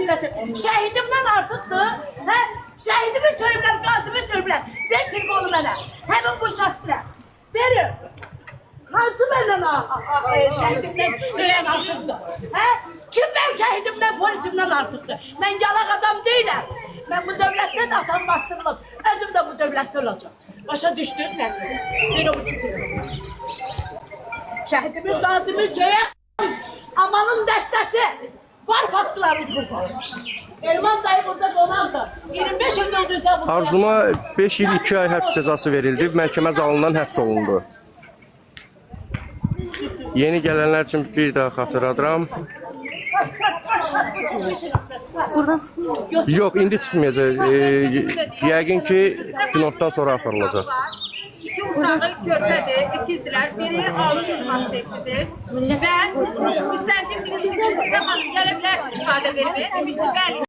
dilesin. Şehidimden artıktı. He? Şehidimi söylediler, gazimi söylediler. Ver telefonu bana. Hemen bu şahsına. Verin. Nasıl benden şehidimden ölen artıktı? He? Kim ben şehidimden, polisimden artıktı? Ben yalak adam değilim. Ben bu devletten atam bastırılım. Özüm de bu devlette olacağım. Başa düştün mü? Bir o şehidimiz gazimiz şeye amanın destesi. Var faktlarımız burada. Erman dayı burada donandı. 25 yıl öldüyse burada. Arzuma 5 il 2 ay həbs cəzası verildi. Məhkəmə zalından həbs olundu. Yeni gələnlər üçün bir daha xatırladıram. Yox, indi çıxmayacaq. Yəqin ki, günortadan sonra aparılacaq. İki uşağı körpədir, ikizdirlər. Biri ağır xəstəsidir. Və müstəntim gəliblər ifadə vermir. Demişdi, bəli.